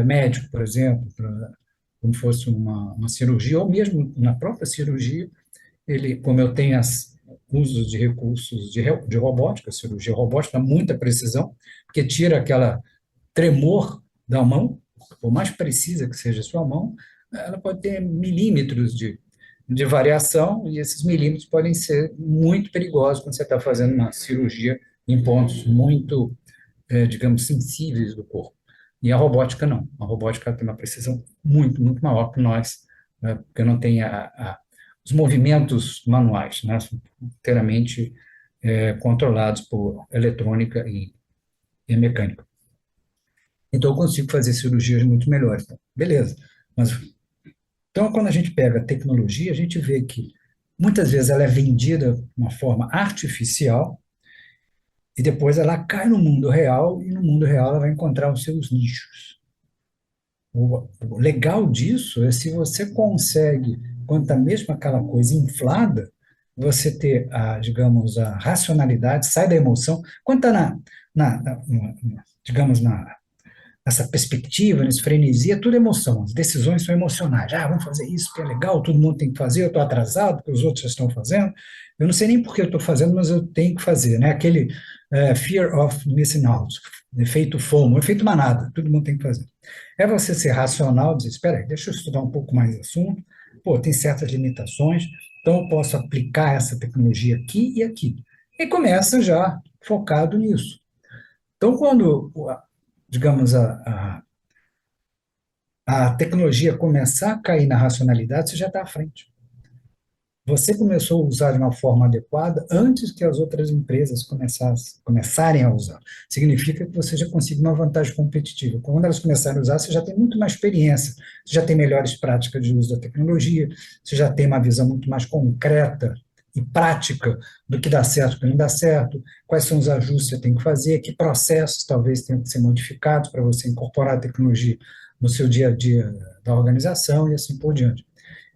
médico, por exemplo, como fosse uma cirurgia, ou mesmo na própria cirurgia, ele, como eu tenho usos de recursos de robótica, cirurgia robótica, dá muita precisão, porque tira aquela tremor da mão, por mais precisa que seja a sua mão, ela pode ter milímetros de variação, e esses milímetros podem ser muito perigosos quando você está fazendo uma cirurgia em pontos muito, digamos, sensíveis do corpo. E a robótica não. A robótica tem uma precisão muito, muito maior que nós, né, porque não tem os movimentos manuais, né, são inteiramente controlados por eletrônica e mecânica. Então, eu consigo fazer cirurgias muito melhores. Então, beleza. Mas, então, quando a gente pega a tecnologia, a gente vê que muitas vezes ela é vendida de uma forma artificial e depois ela cai no mundo real, e no mundo real ela vai encontrar os seus nichos. O legal disso é se você consegue, quando está mesmo aquela coisa inflada, você ter, digamos, a racionalidade, sai da emoção. Quando está digamos, nessa perspectiva, nesse frenesi, é tudo emoção, as decisões são emocionais. Vamos fazer isso, porque é legal, todo mundo tem que fazer, eu estou atrasado, porque os outros já estão fazendo. Eu não sei nem por que eu estou fazendo, mas eu tenho que fazer, né? Aquele fear of missing out, efeito FOMO, efeito manada, todo mundo tem que fazer. É você ser racional, dizer, espera aí, deixa eu estudar um pouco mais o assunto, tem certas limitações, então eu posso aplicar essa tecnologia aqui e aqui. E começa já focado nisso. Então, quando, digamos, a tecnologia começar a cair na racionalidade, você já está à frente. Você começou a usar de uma forma adequada antes que as outras empresas começarem a usar. Significa que você já conseguiu uma vantagem competitiva. Quando elas começarem a usar, você já tem muito mais experiência, você já tem melhores práticas de uso da tecnologia, você já tem uma visão muito mais concreta e prática do que dá certo e do que não dá certo, quais são os ajustes que você tem que fazer, que processos talvez tenham que ser modificados para você incorporar a tecnologia no seu dia a dia da organização e assim por diante.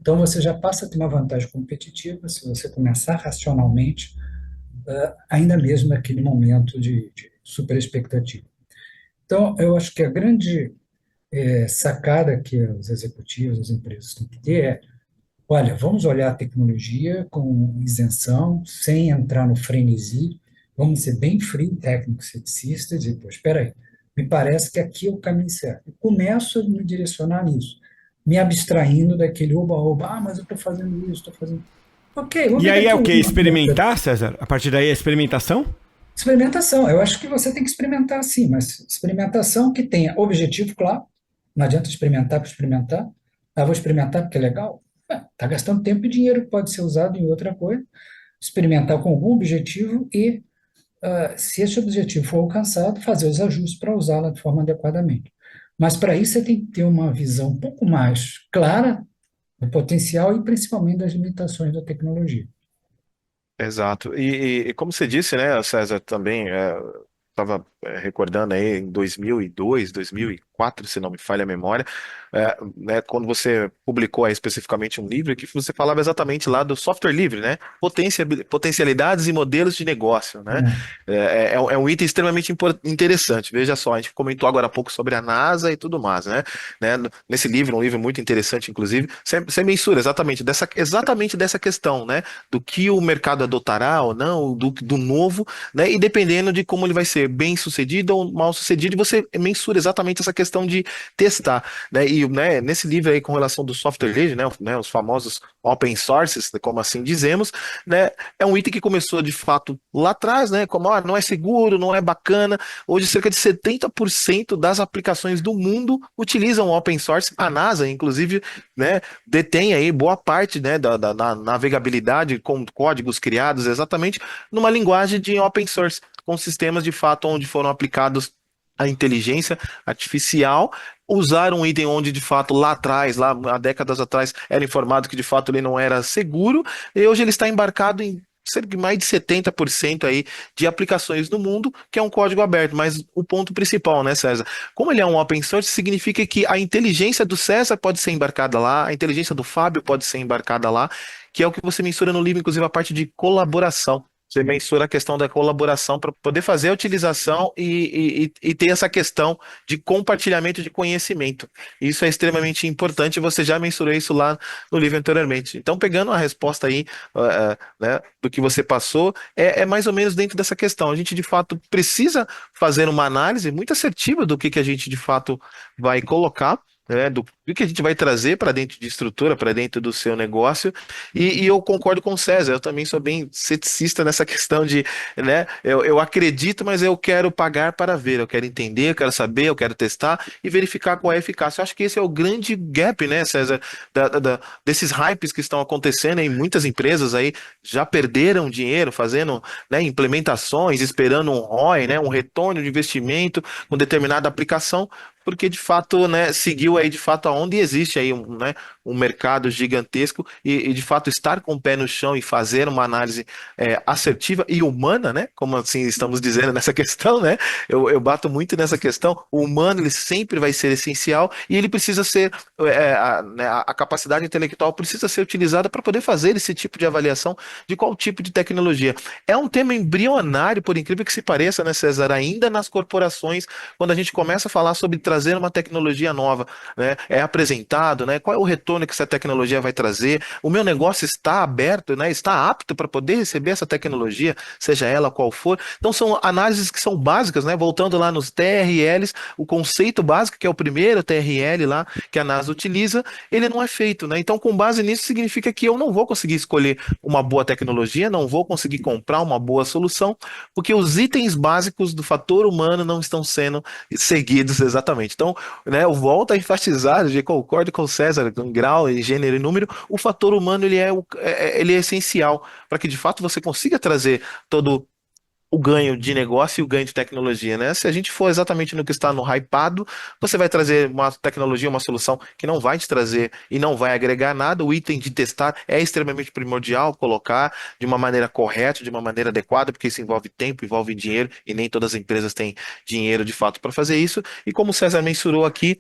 Então, você já passa a ter uma vantagem competitiva se você começar racionalmente, ainda mesmo naquele momento de super expectativa. Então, eu acho que a grande sacada que os executivos, as empresas têm que ter é, olha, vamos olhar a tecnologia com isenção, sem entrar no frenesi, vamos ser bem frio, técnico, ceticista, e dizer, espera aí, me parece que aqui é o caminho certo. Eu começo a me direcionar nisso, me abstraindo daquele oba-oba, mas eu estou fazendo isso, estou fazendo... Ok, vamos E ver aí é o daqui quê? Experimentar, César? A partir daí é experimentação? Experimentação, eu acho que você tem que experimentar sim, mas experimentação que tenha objetivo claro, não adianta experimentar por experimentar, vou experimentar porque é legal, está gastando tempo e dinheiro que pode ser usado em outra coisa, experimentar com algum objetivo e, se esse objetivo for alcançado, fazer os ajustes para usá-la de forma adequadamente. Mas para isso você tem que ter uma visão um pouco mais clara do potencial e principalmente das limitações da tecnologia. Exato. E como você disse, né, César, também estava recordando aí em 2002, 2004, se não me falha a memória, né, quando você publicou aí especificamente um livro que você falava exatamente lá do software livre, né, potencialidades e modelos de negócio, né, é um item extremamente interessante. Veja só, a gente comentou agora há pouco sobre a NASA e tudo mais, né, nesse livro, um livro muito interessante, inclusive, você mensura exatamente dessa questão, né, do que o mercado adotará ou não, do novo, né, e dependendo de como ele vai ser bem sucedido ou mal sucedido, você mensura exatamente essa questão questão de testar, né? E, né, nesse livro aí com relação do software livre, né, os famosos open sources, como assim dizemos, né, é um item que começou de fato lá atrás, né, como não é seguro, não é bacana. Hoje cerca de 70% das aplicações do mundo utilizam open source. A NASA, inclusive, né, detém aí boa parte, né, da navegabilidade com códigos criados exatamente numa linguagem de open source, com sistemas de fato onde foram aplicados a inteligência artificial, usar um item onde de fato lá atrás, lá há décadas atrás, era informado que de fato ele não era seguro, e hoje ele está embarcado em cerca de mais de 70% aí de aplicações no mundo, que é um código aberto. Mas o ponto principal, né, César? Como ele é um open source, significa que a inteligência do César pode ser embarcada lá, a inteligência do Fábio pode ser embarcada lá, que é o que você mensura no livro, inclusive a parte de colaboração. Você mensura a questão da colaboração para poder fazer a utilização e ter essa questão de compartilhamento de conhecimento. Isso é extremamente importante, você já mensurou isso lá no livro anteriormente. Então, pegando a resposta aí, né, do que você passou, é mais ou menos dentro dessa questão. A gente, de fato, precisa fazer uma análise muito assertiva do que a gente, de fato, vai colocar, né, do que a gente vai trazer para dentro de estrutura, para dentro do seu negócio, e eu concordo com o César, eu também sou bem ceticista nessa questão de, né, eu acredito, mas eu quero pagar para ver, eu quero entender, eu quero saber, eu quero testar e verificar qual é a eficácia. Eu acho que esse é o grande gap, né, César, desses hypes que estão acontecendo em muitas empresas aí, já perderam dinheiro fazendo, né, implementações, esperando um ROI, né, um retorno de investimento com determinada aplicação, porque de fato, né, seguiu aí de fato aonde existe aí né, um mercado gigantesco e de fato estar com o pé no chão e fazer uma análise assertiva e humana, né, como assim estamos dizendo nessa questão, né, eu bato muito nessa questão. O humano ele sempre vai ser essencial e ele precisa ser né, a capacidade intelectual precisa ser utilizada para poder fazer esse tipo de avaliação de qual tipo de tecnologia. É um tema embrionário, por incrível que se pareça, né, César, ainda nas corporações, quando a gente começa a falar sobre trazer uma tecnologia nova, né? É apresentado, né? Qual é o retorno que essa tecnologia vai trazer? O meu negócio está aberto, né? Está apto para poder receber essa tecnologia, seja ela qual for. Então são análises que são básicas, né? Voltando lá nos TRLs, o conceito básico, que é o primeiro TRL lá que a NASA utiliza, ele não é feito, né? Então, com base nisso, significa que eu não vou conseguir escolher uma boa tecnologia, não vou conseguir comprar uma boa solução, porque os itens básicos do fator humano não estão sendo seguidos exatamente. Então, né, eu volto a enfatizar, eu concordo com o César, com grau, em gênero e número, o fator humano ele é essencial para que de fato você consiga trazer todo o ganho de negócio e o ganho de tecnologia, né? Se a gente for exatamente no que está no hypado, você vai trazer uma tecnologia, uma solução que não vai te trazer e não vai agregar nada. O item de testar é extremamente primordial, colocar de uma maneira correta, de uma maneira adequada, porque isso envolve tempo, envolve dinheiro, e nem todas as empresas têm dinheiro de fato para fazer isso. E como o César mensurou aqui,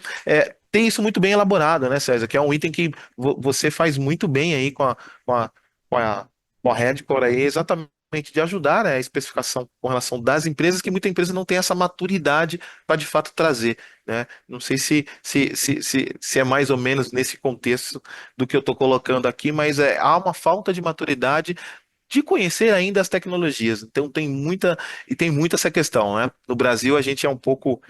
tem isso muito bem elaborado, né, César? Que é um item que você faz muito bem aí com a, com a, com a Redcore aí, exatamente de ajudar, né, a especificação com relação das empresas, que muita empresa não tem essa maturidade para de fato trazer, né? Não sei se é mais ou menos nesse contexto do que eu estou colocando aqui, mas há uma falta de maturidade de conhecer ainda as tecnologias. Então tem muita essa questão, né? No Brasil a gente é um pouco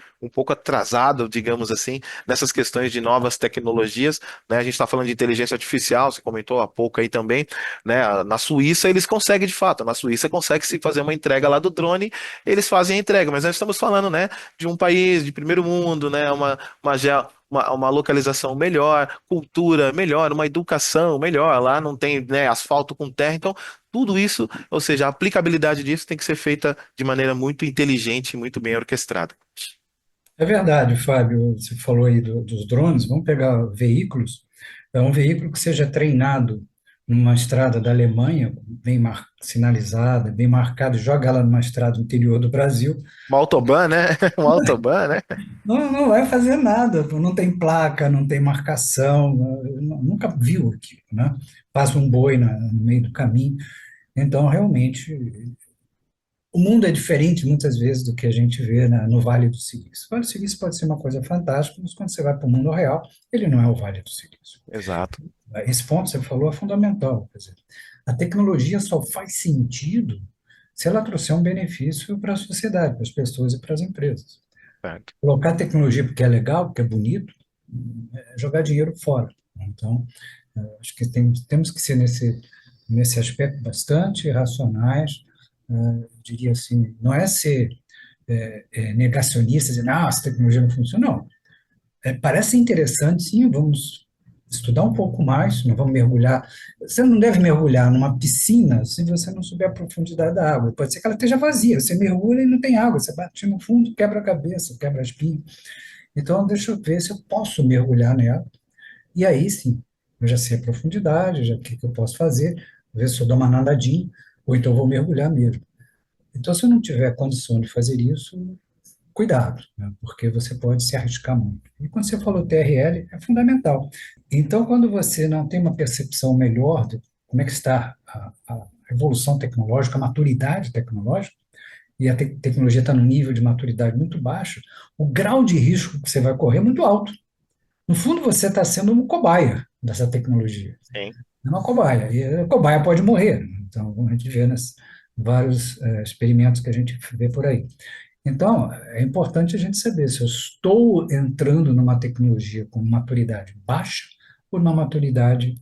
atrasado, digamos assim, nessas questões de novas tecnologias, né? A gente está falando de inteligência artificial, você comentou há pouco aí também, né? Na Suíça eles conseguem de fato, na Suíça consegue se fazer uma entrega lá do drone, eles fazem a entrega, mas nós estamos falando, né, de um país de primeiro mundo, né? Uma localização melhor, cultura melhor, uma educação melhor. Lá não tem, né, asfalto com terra, então tudo isso, ou seja, a aplicabilidade disso tem que ser feita de maneira muito inteligente e muito bem orquestrada. É verdade, Fábio, você falou aí dos drones, vamos pegar veículos, é um veículo que seja treinado numa estrada da Alemanha, bem sinalizada, bem marcada, joga ela numa estrada no interior do Brasil, Uma autobahn, né? Uma autobahn, né? não vai fazer nada, não tem placa, não tem marcação, nunca viu aquilo, né? Passa um boi no meio do caminho, então realmente o mundo é diferente muitas vezes do que a gente vê no Vale do Silício. O Vale do Silício pode ser uma coisa fantástica, mas quando você vai para o mundo real, ele não é o Vale do Silício. Exato. Esse ponto que você falou é fundamental. Quer dizer, a tecnologia só faz sentido se ela trouxer um benefício para a sociedade, para as pessoas e para as empresas. Certo. Colocar tecnologia porque é legal, porque é bonito, é jogar dinheiro fora. Então, acho que temos que ser nesse aspecto bastante racionais, diria assim, não é ser negacionista, dizer, essa tecnologia não funciona, não. Parece interessante, sim, vamos estudar um pouco mais, não vamos mergulhar. Você não deve mergulhar numa piscina se você não souber a profundidade da água. Pode ser que ela esteja vazia, você mergulha e não tem água, você bate no fundo, quebra a cabeça, quebra a espinha. Então, deixa eu ver se eu posso mergulhar nela. E aí, sim, eu já sei a profundidade, já o que eu posso fazer, ver se eu dou uma nadadinha, ou então eu vou mergulhar mesmo. Então, se eu não tiver condição de fazer isso, cuidado, né? Porque você pode se arriscar muito. E quando você falou TRL, é fundamental. Então, quando você não tem uma percepção melhor de como é que está a evolução tecnológica, a maturidade tecnológica, e a tecnologia está num nível de maturidade muito baixo, o grau de risco que você vai correr é muito alto. No fundo, você está sendo um cobaia dessa tecnologia. Sim. É uma cobaia, e a cobaia pode morrer. Então, a gente vê nos vários experimentos que a gente vê por aí. Então, é importante a gente saber se eu estou entrando numa tecnologia com maturidade baixa ou numa maturidade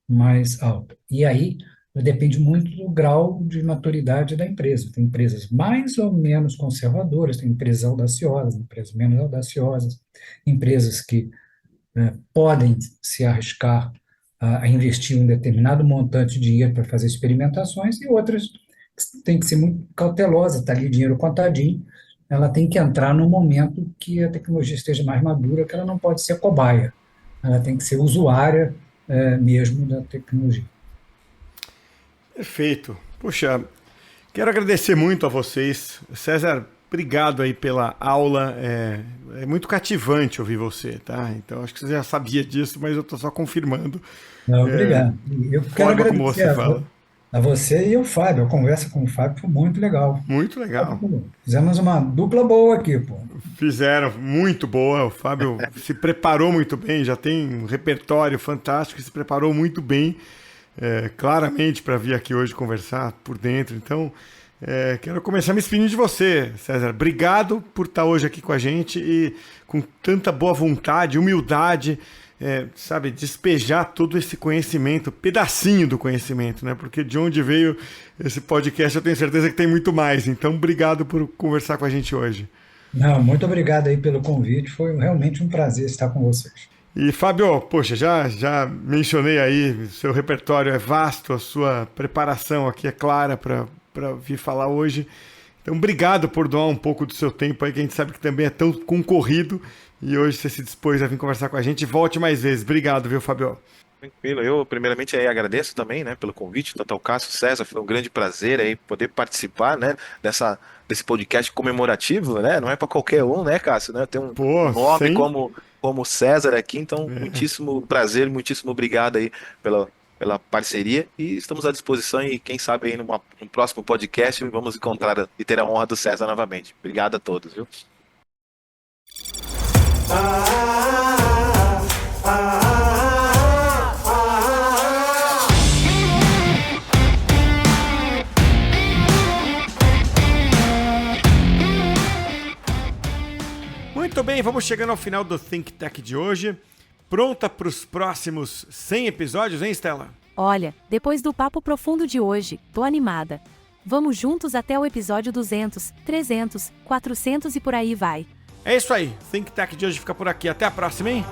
mais alta. E aí, depende muito do grau de maturidade da empresa. Tem empresas mais ou menos conservadoras, tem empresas audaciosas, empresas menos audaciosas, empresas que podem se arriscar a investir um determinado montante de dinheiro para fazer experimentações e outras que têm que ser muito cautelosas, está ali o dinheiro contadinho, ela tem que entrar no momento que a tecnologia esteja mais madura, que ela não pode ser cobaia, ela tem que ser usuária mesmo da tecnologia. Perfeito. Puxa, quero agradecer muito a vocês. César, obrigado aí pela aula. É muito cativante ouvir você, tá? Então, acho que você já sabia disso, mas eu estou só confirmando. Não, obrigado. Eu quero Forma como agradecer você fala. a você e ao Fábio. A conversa com o Fábio foi muito legal. Muito legal. Fizemos uma dupla boa aqui, pô. Fizeram, muito boa. O Fábio se preparou muito bem, já tem um repertório fantástico, se preparou muito bem, claramente, para vir aqui hoje conversar por dentro. Então, quero começar me despedindo de você, César. Obrigado por estar hoje aqui com a gente e com tanta boa vontade, humildade, sabe, despejar todo esse conhecimento, pedacinho do conhecimento, né? Porque de onde veio esse podcast eu tenho certeza que tem muito mais. Então, obrigado por conversar com a gente hoje. Não, muito obrigado aí pelo convite, foi realmente um prazer estar com vocês. E, Fábio, poxa, já mencionei aí, seu repertório é vasto, a sua preparação aqui é clara para vir falar hoje. Então, obrigado por doar um pouco do seu tempo aí, que a gente sabe que também é tão concorrido. E hoje você se dispôs a vir conversar com a gente. Volte mais vezes. Obrigado, viu, Fábio? Tranquilo. Eu, primeiramente, aí agradeço também, né, pelo convite, tanto ao Cássio, César, foi um grande prazer aí poder participar, né, desse podcast comemorativo, né, não é para qualquer um, né, Cássio, né, tem um nome como César aqui, então, muitíssimo prazer, muitíssimo obrigado aí pela parceria e estamos à disposição e quem sabe aí num próximo podcast vamos encontrar e ter a honra do César novamente. Obrigado a todos, viu? Muito bem, vamos chegando ao final do Think Tech de hoje. Pronta para os próximos 100 episódios, hein, Stella? Olha, depois do papo profundo de hoje, tô animada. Vamos juntos até o episódio 200, 300, 400 e por aí vai. É isso aí, Think Tech de hoje fica por aqui. Até a próxima, hein?